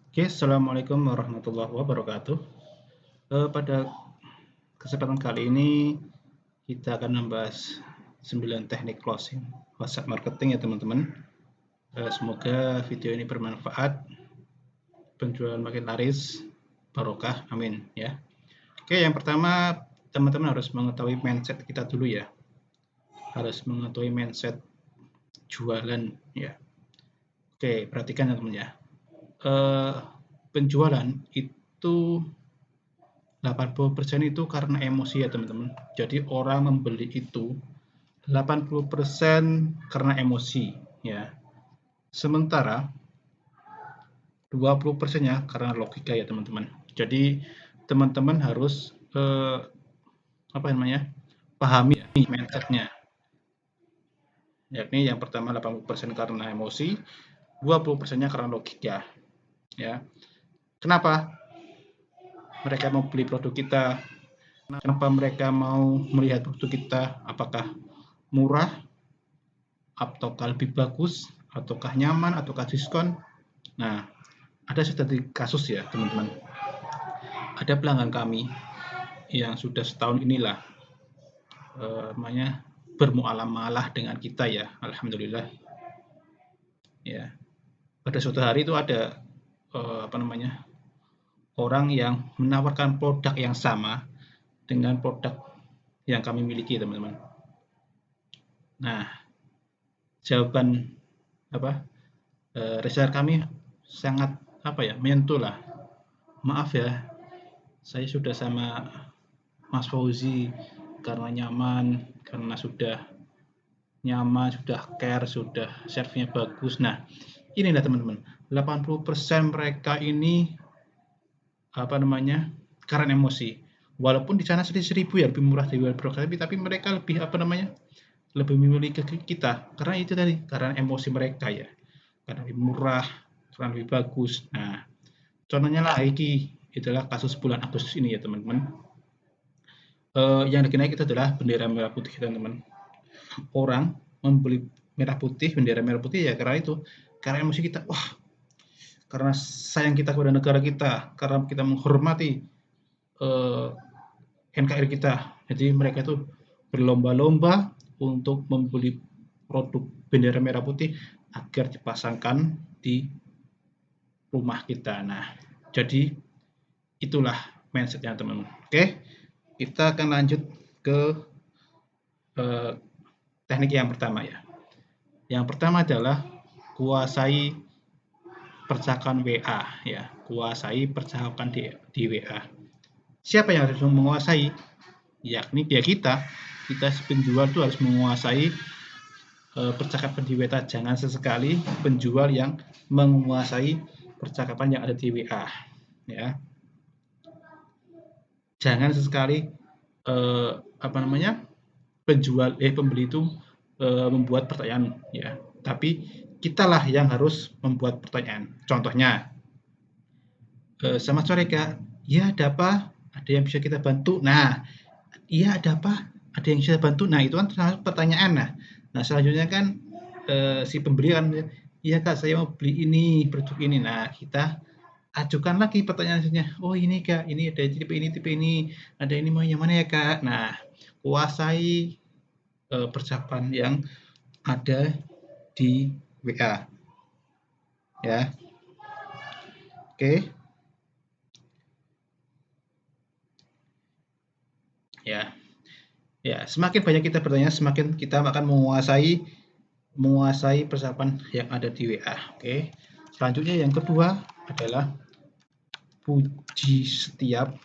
Oke, assalamualaikum warahmatullahi wabarakatuh. Pada kesempatan kali ini kita akan membahas 9 teknik closing WhatsApp marketing ya teman-teman. Semoga video ini bermanfaat, penjualan makin laris, barokah, amin ya. Oke, yang pertama teman-teman harus mengetahui mindset kita dulu ya. Harus mengetahui mindset jualan ya. Oke, perhatikan ya teman ya. Penjualan itu 80% itu karena emosi ya teman-teman. Jadi orang membeli itu 80% karena emosi ya. Sementara 20%-nya karena logika ya teman-teman. Jadi teman-teman harus apa namanya? Pahami ya, mindsetnya. Yakni yang pertama 80% karena emosi, 20%-nya karena logika ya. Kenapa mereka mau beli produk kita? Kenapa mereka mau melihat produk kita? Apakah murah, ataukah lebih bagus, ataukah nyaman, ataukah diskon? Nah, ada studi kasus ya teman-teman. Ada pelanggan kami yang sudah setahun inilah namanya bermuamalah dengan kita ya, alhamdulillah. Ya, pada suatu hari itu ada apa namanya orang yang menawarkan produk yang sama dengan produk yang kami miliki teman-teman. Nah, jawaban apa reseller kami sangat apa ya menyentuh lah. Maaf ya, saya sudah sama Mas Fauzi karena nyaman, karena sudah nyaman, sudah care, sudah serve-nya bagus. Nah, inilah teman-teman, 80% mereka ini apa namanya karena emosi. Walaupun di sana 1.000 ya lebih murah dari World tapi mereka lebih apa namanya lebih memilih ke kita karena itu tadi karena emosi mereka ya, karena lebih murah, karena lebih bagus. Nah, contohnya lah iki itulah kasus bulan Agustus ini ya teman-teman. Yang naik itu adalah bendera merah putih teman-teman. Orang membeli merah putih, bendera merah putih ya karena itu, karena emosi kita. Wah, karena sayang kita kepada negara kita, karena kita menghormati eh, NKRI kita. Jadi mereka itu berlomba-lomba untuk membeli produk bendera merah putih agar dipasangkan di rumah kita. Nah, jadi itulah mindsetnya teman-teman. Oke, kita akan lanjut ke eh, teknik yang pertama ya. Yang pertama adalah kuasai percakapan WA ya, kuasai percakapan di WA. Siapa yang harus menguasai? Yakni dia kita. Kita penjual itu harus menguasai percakapan di WA. Jangan sesekali penjual yang menguasai percakapan yang ada di WA ya. Jangan sesekali apa namanya pembeli itu membuat pertanyaan ya, tapi kitalah yang harus membuat pertanyaan. Contohnya, selamat sore kak, ya ada apa? Ada yang bisa kita bantu? Nah, iya ada apa? Ada yang bisa bantu? Nah itu kan termasuk pertanyaan. Nah selanjutnya kan si pembeli kan, iya kak saya mau beli ini produk ini. Nah kita ajukan lagi pertanyaannya. Oh ini kak, ini ada tipe ini, ada ini mau yang mana ya kak? Nah kuasai percakapan yang ada di WA ya. Oke ya. Ya, semakin banyak kita bertanya, semakin kita akan menguasai percakapan yang ada di WA. Oke. Selanjutnya yang kedua adalah puji setiap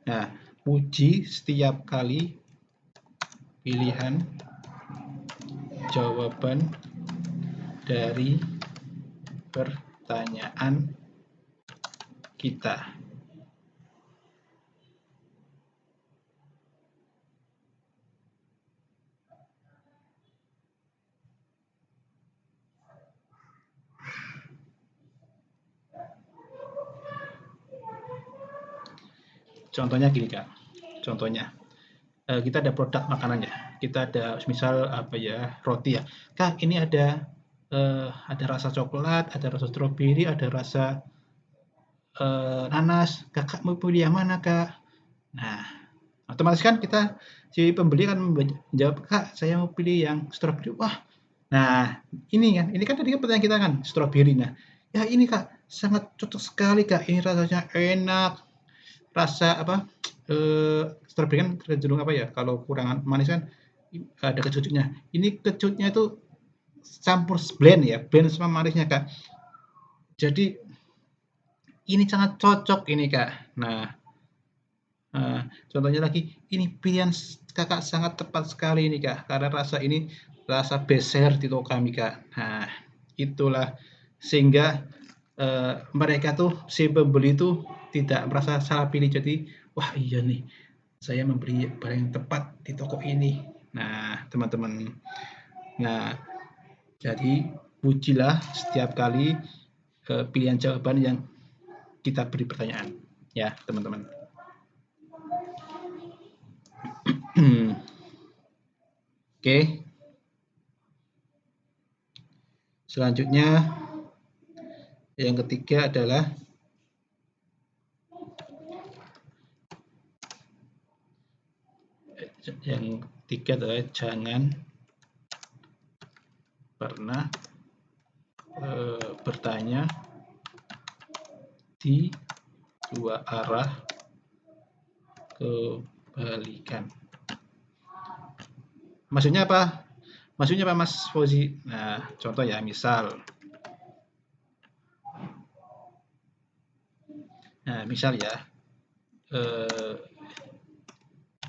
Nah, puji setiap kali pilihan jawaban dari pertanyaan kita. Contohnya gini, Kak. Contohnya, kita ada produk makanannya. Kita ada misal apa ya, roti ya. Kak, ini ada rasa coklat, ada rasa stroberi, ada rasa nanas. Kakak mau pilih yang mana, Kak? Nah, otomatis kan kita si pembeli kan menjawab, Kak, saya mau pilih yang stroberi. Wah, nah ini kan tadi kan pertanyaan kita kan stroberi. Nah, ya ini Kak, sangat cocok sekali Kak. Ini rasanya enak, rasa apa? Stroberi kan cenderung apa ya? Kalau kurang manis kan ada kecutnya. Ini kecutnya itu campur blend ya, blend sama manisnya Kak. Jadi ini sangat cocok ini Kak. Nah, contohnya lagi, ini pilihan Kakak sangat tepat sekali ini Kak, karena rasa ini rasa best seller di toko kami Kak. Nah, itulah sehingga mereka tuh si pembeli itu tidak merasa salah pilih. Jadi, wah iya nih, saya membeli barang yang tepat di toko ini. Nah, teman-teman. Nah, jadi pujilah setiap kali pilihan jawaban yang kita beri pertanyaan, ya teman-teman. Oke. Selanjutnya yang ketiga adalah jangan pernah bertanya di dua arah kebalikan. Maksudnya apa? Maksudnya apa Mas Fauzi? Nah, contoh ya, misal ya,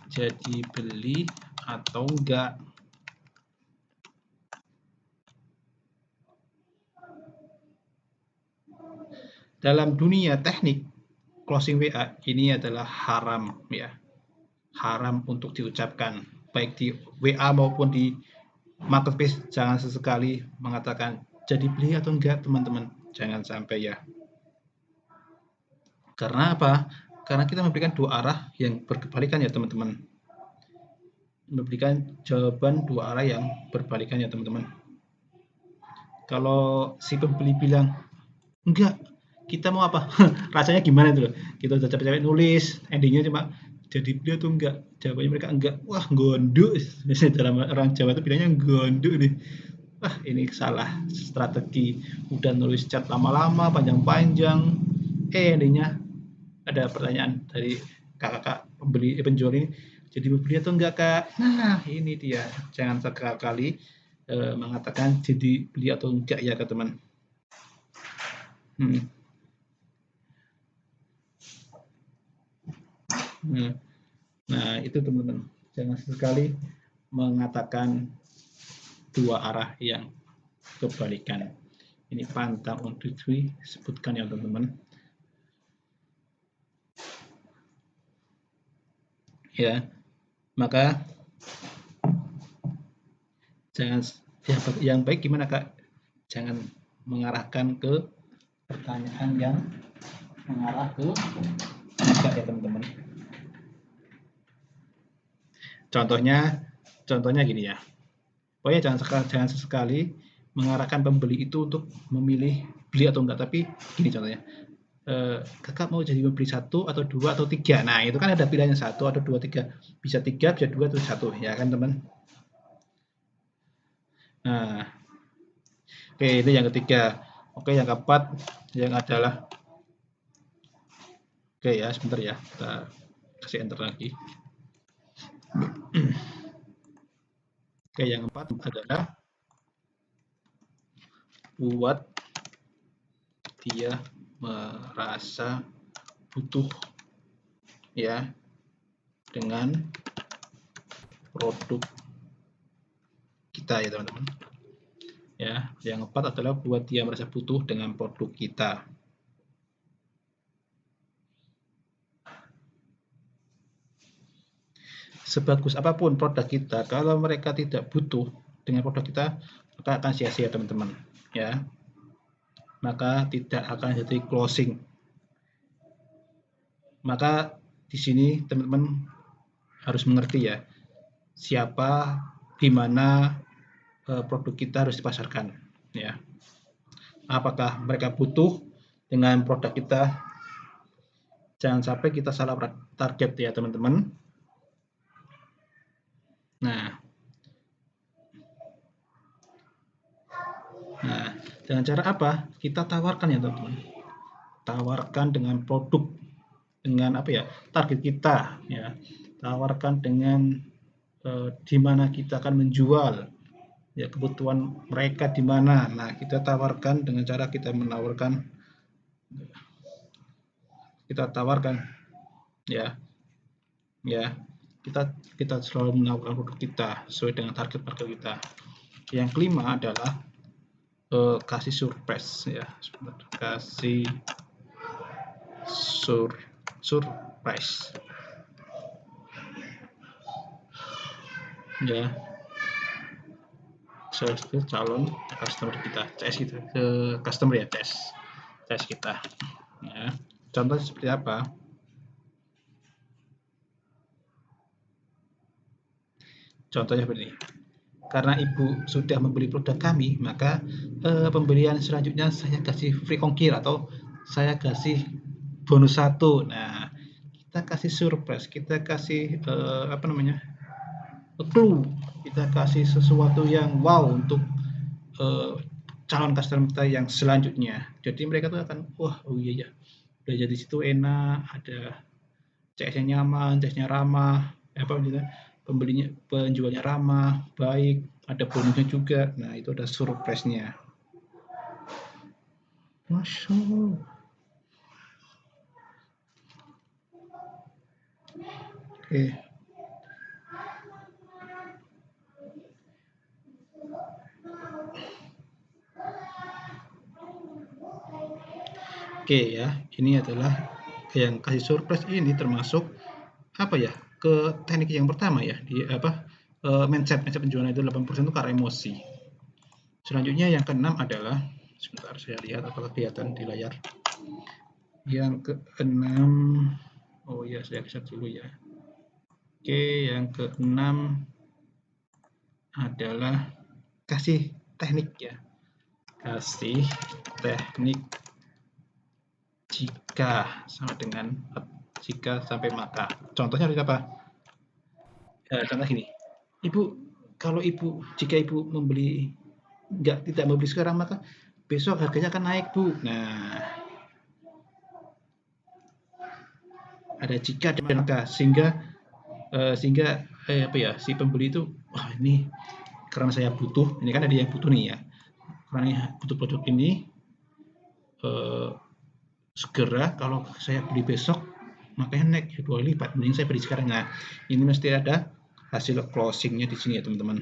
jadi beli atau enggak. Dalam dunia teknik, closing WA ini adalah haram ya. Haram untuk diucapkan, baik di WA maupun di marketplace. Jangan sesekali mengatakan jadi beli atau enggak teman-teman, jangan sampai ya. Karena apa? Karena kita memberikan dua arah yang berkebalikan ya teman-teman. Memberikan jawaban dua arah yang berbalikan ya teman-teman. Kalau si pembeli bilang enggak, kita mau apa? Rasanya gimana itu loh? Kita udah capek-capek nulis, endingnya cuma jadi beli atau enggak? Jawabannya mereka enggak. Wah, gondok. Biasanya dalam orang Jawa itu bilangnya gondok nih. Wah, ini salah strategi. Udah nulis chat lama-lama, panjang-panjang. Endingnya ada pertanyaan dari kakak penjual ini, jadi beli atau enggak Kak? Nah, ini dia. Jangan sekali-kali mengatakan jadi beli atau enggak ya ke teman. Nah, itu teman-teman. Jangan sekali mengatakan dua arah yang kebalikan. Ini pantang untuk disebutkan ya teman-teman. Ya, maka jangan, yang baik gimana Kak? Jangan mengarahkan ke pertanyaan yang mengarah ke enggak ya teman-teman. Contohnya gini ya. Pokoknya jangan sesekali mengarahkan pembeli itu untuk memilih beli atau enggak, tapi gini contohnya. Kakak mau jadi membeli satu atau dua atau tiga. Nah, itu kan ada pilihannya satu atau dua, tiga. Bisa tiga, bisa dua, atau satu. Ya kan teman? Nah, oke, itu yang ketiga. Oke, yang keempat yang adalah, oke ya, sebentar ya, kita kasih enter lagi. Oke, yang keempat adalah buat dia merasa butuh ya dengan produk kita ya teman-teman. Ya, yang keempat adalah buat dia merasa butuh dengan produk kita. Sebagus apapun produk kita, kalau mereka tidak butuh dengan produk kita, maka akan sia-sia teman-teman ya. Maka tidak akan jadi closing. Maka di sini teman-teman harus mengerti ya siapa, di mana produk kita harus dipasarkan ya. Apakah mereka butuh dengan produk kita? Jangan sampai kita salah target ya teman-teman. Nah, dengan cara apa? Kita tawarkan ya teman-teman. Tawarkan dengan produk, dengan apa ya, target kita ya. Tawarkan dengan di mana kita akan menjual ya, kebutuhan mereka di mana. Nah, kita tawarkan dengan cara kita tawarkan ya kita selalu menawarkan produk kita sesuai dengan target market kita. Yang kelima adalah kasih surprise ya, kasih surprise ya, ke calon customer kita, CS kita, ke customer ya, CS kita ya. Contohnya seperti apa? Contohnya seperti ini. Karena Ibu sudah membeli produk kami, maka pembelian selanjutnya saya kasih free ongkir atau saya kasih bonus 1. Nah, kita kasih surprise, kita kasih clue, kita kasih sesuatu yang wow untuk calon customer kita yang selanjutnya. Jadi mereka tuh akan, wah, oh iya ya, belajar di situ enak, ada CS-nya nyaman, CS-nya ramah, penjualnya ramah, baik, ada bonusnya juga. Nah, itu ada surprise-nya. Masuk. Oke. Oke ya, ini adalah yang kasih surprise ini termasuk apa ya, ke teknik yang pertama ya, di mindset penjualan itu 80% itu karena emosi. Selanjutnya yang keenam adalah, sebentar saya lihat apakah kelihatan di layar. Yang keenam, oh ya saya lihat dulu ya. Oke, yang keenam adalah kasih teknik ya. Kasih teknik jika sama dengan jika sampai maka. Contohnya adalah apa? Contoh gini, jika ibu tidak membeli sekarang, maka besok harganya akan naik, Bu. Nah, ada jika dan maka, sehingga si pembeli itu, wah ini karena saya butuh, ini kan ada yang butuh nih ya, karena butuh produk ini, segera kalau saya beli besok makanya naik 2 kali lipat, mending saya beli sekarang. Nah, ini mesti ada hasil closingnya di sini ya teman-teman.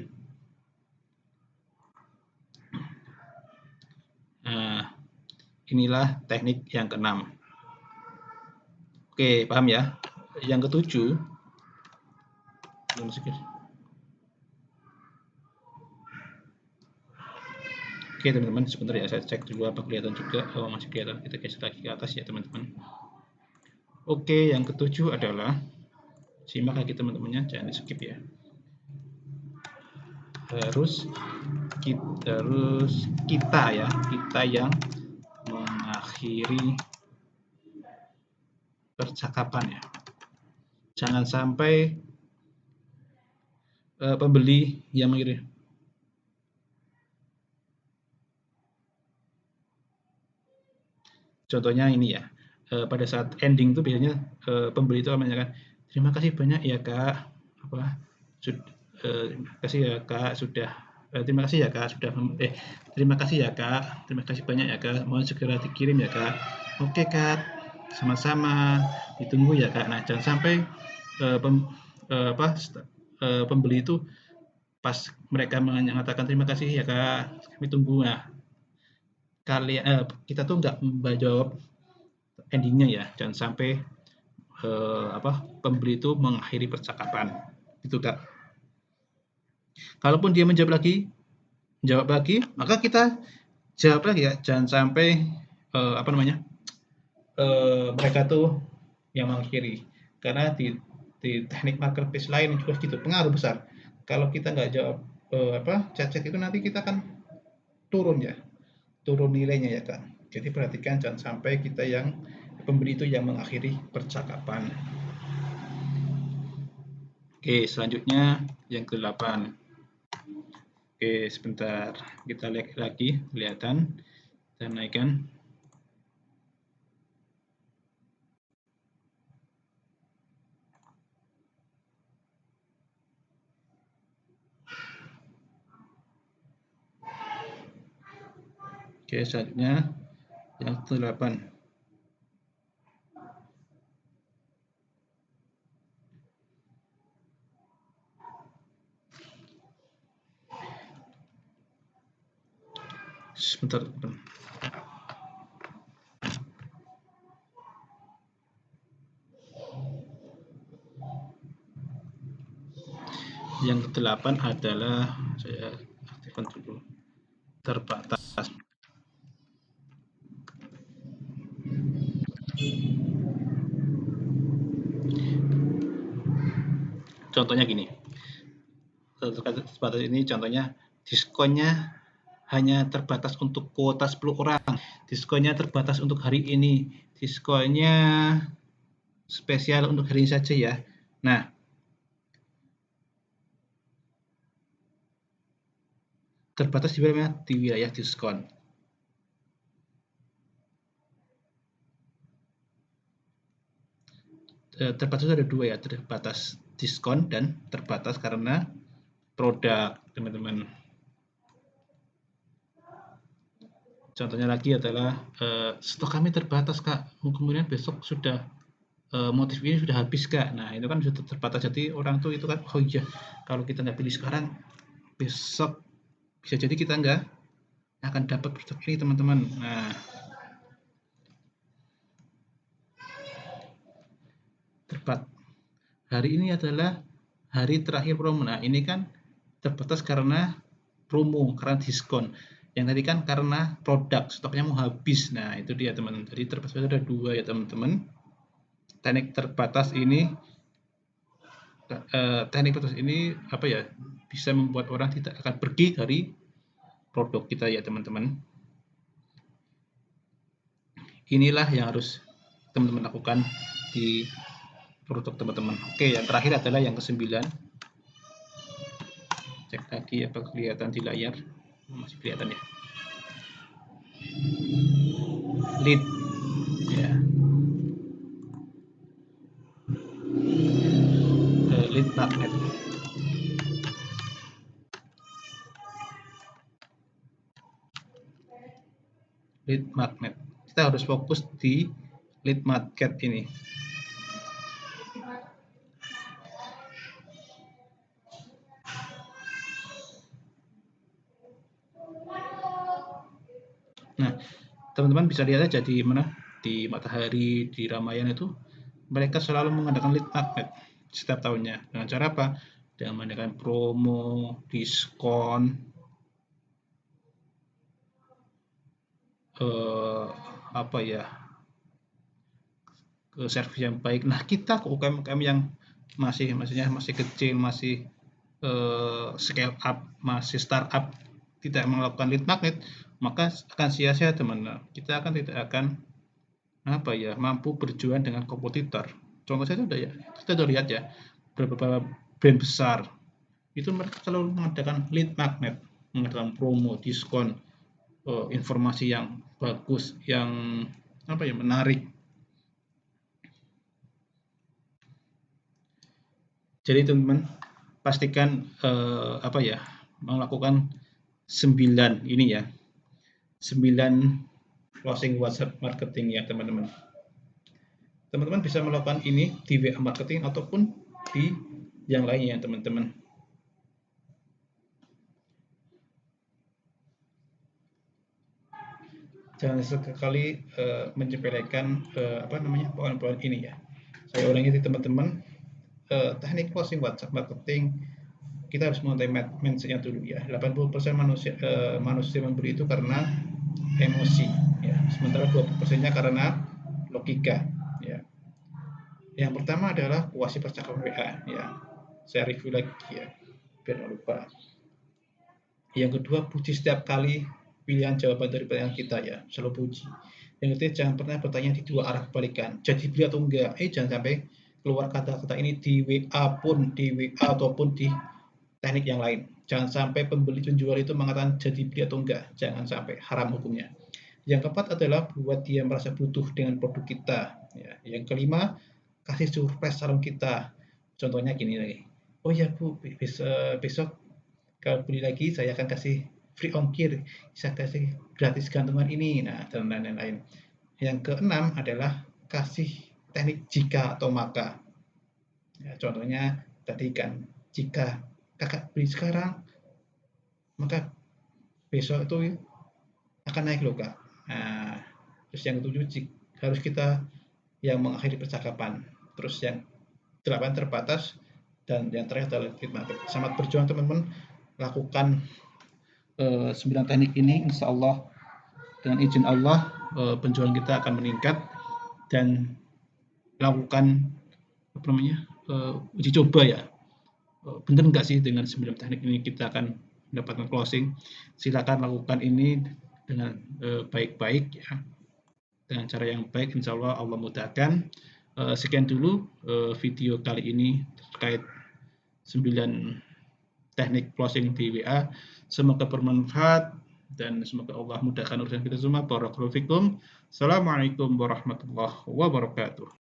Nah, inilah teknik yang keenam. Oke, paham ya? Yang ketujuh, oke teman-teman, sebentar ya, saya cek dulu apa kelihatan juga. Oh, masih kelihatan, kita geser lagi ke atas ya teman-teman. Oke, yang ketujuh adalah, simak lagi teman-temannya, jangan di skip ya. Harus kita yang mengakhiri percakapan ya. Jangan sampai pembeli yang mengirim. Contohnya ini ya, pada saat ending itu biasanya pembeli itu menyatakan, terima kasih banyak ya Kak, terima kasih ya Kak sudah terima kasih ya Kak sudah terima kasih ya Kak, terima kasih banyak ya Kak, mohon segera dikirim ya Kak. Oke Kak, sama-sama, ditunggu ya Kak. Nah, jangan sampai pembeli itu pas mereka mengatakan terima kasih ya Kak, kami tunggu. Nah, kita tuh nggak menjawab endingnya ya, jangan sampai pembeli itu mengakhiri percakapan, itu Kak. Kalaupun dia menjawab lagi, maka kita jawab lagi ya, jangan sampai mereka tuh yang mengakhiri, karena di teknik marketplace lain juga gitu, pengaruh besar. Kalau kita nggak jawab chat-chat itu, nanti kita akan turun ya, turun nilainya ya kan. Jadi perhatikan jangan sampai kita yang pembeli itu yang mengakhiri percakapan. Oke, selanjutnya yang ke-8. Oke, sebentar, kita lihat lagi, kelihatan, kita naikkan. Oke, selanjutnya yang ke-8. Sebentar, yang ke-8 adalah, saya aktifkan dulu, terbatas. Contohnya gini, terbatas ini contohnya diskonnya hanya terbatas untuk kuota 10 orang, diskonnya terbatas untuk hari ini, diskonnya spesial untuk hari ini saja ya. Nah, terbatas di mana? Di wilayah diskon. Terbatas ada dua ya, terbatas diskon dan terbatas karena produk, teman-teman. Contohnya lagi adalah stok kami terbatas Kak, kemudian besok sudah motif ini sudah habis Kak. Nah itu kan sudah terbatas, jadi orang tuh itu kan, oh iya kalau kita nggak pilih sekarang, besok bisa jadi kita nggak akan dapat produk ini teman-teman. Nah, hari ini adalah hari terakhir promo. Nah ini kan terbatas karena promo, karena diskon. Yang tadi kan karena produk, stoknya mau habis. Nah itu dia teman-teman. Jadi terbatas ada dua ya teman-teman. Teknik terbatas ini apa ya, bisa membuat orang tidak akan pergi dari produk kita ya teman-teman. Inilah yang harus teman-teman lakukan di produk teman-teman. Oke, yang terakhir adalah yang ke-9. Cek lagi apa kelihatan di layar, masih kelihatan ya, lead ya, lead magnet. Lead magnet, kita harus fokus di lead magnet ini. Nah, teman-teman bisa lihat aja di mana, di Matahari, di Ramayana itu mereka selalu mengadakan lead magnet setiap tahunnya. Dengan cara apa? Dengan mengadakan promo, diskon, apa ya, servis yang baik. Nah kita UKM-UKM yang masih kecil, masih scale up, masih startup, tidak melakukan lead magnet, maka akan sia-sia teman-teman. Kita akan tidak akan apa ya, mampu berjuang dengan kompetitor. Contoh saja udah ya, kita udah lihat ya, beberapa brand besar itu mereka selalu mengadakan lead magnet, mengadakan promo, diskon, informasi yang bagus, yang apa ya, menarik. Jadi teman-teman pastikan apa ya, melakukan 9 ini ya, 9 closing WhatsApp marketing ya teman-teman. Teman-teman bisa melakukan ini di WA marketing ataupun di yang lainnya teman-teman. Jangan sekali menyepelekan apa namanya, poin-poin ini ya. Saya ulangi teman-teman, teknik closing WhatsApp marketing kita harus mulai mindset-nya dulu ya. 80% manusia membeli itu karena emosi ya, sementara 20%-nya karena logika ya. Yang pertama adalah puasi percakapan WA ya. Saya review lagi ya, biar nggak lupa. Yang kedua, puji setiap kali pilihan jawaban dari pertanyaan kita ya, selalu puji. Yang ketiga, jangan pernah bertanya di dua arah kebalikan. Jadi beli atau enggak? Jangan sampai keluar kata-kata ini di WA ataupun di teknik yang lain. Jangan sampai pembeli penjual itu mengatakan jadi beli atau enggak. Jangan sampai, haram hukumnya. Yang keempat adalah buat dia merasa butuh dengan produk kita. Ya. Yang kelima, kasih surprise salon kita. Contohnya gini lagi. Oh ya Bu, besok kalau beli lagi saya akan kasih free ongkir, saya kasih gratis gantungan ini, nah dan lain-lain. Yang keenam adalah kasih teknik jika atau maka. Ya, contohnya tadi kan, jika kakak beli sekarang, maka besok itu akan naik loh kak. Nah, terus yang ketujuh harus kita yang mengakhiri percakapan. Terus yang delapan terbatas dan yang terakhir adalah khidmat. Selamat berjuang teman-teman, lakukan 9 teknik ini, insya Allah dengan izin Allah penjualan kita akan meningkat. Dan lakukan apa namanya uji coba ya, benar nggak sih dengan 9 teknik ini kita akan mendapatkan closing. Silakan lakukan ini dengan baik-baik ya, dengan cara yang baik, insya Allah Allah mudahkan. Sekian dulu video kali ini terkait 9 teknik closing di WA. Semoga bermanfaat dan semoga Allah mudahkan urusan kita semua. Barakallahu fikum. Assalamualaikum warahmatullahi wabarakatuh.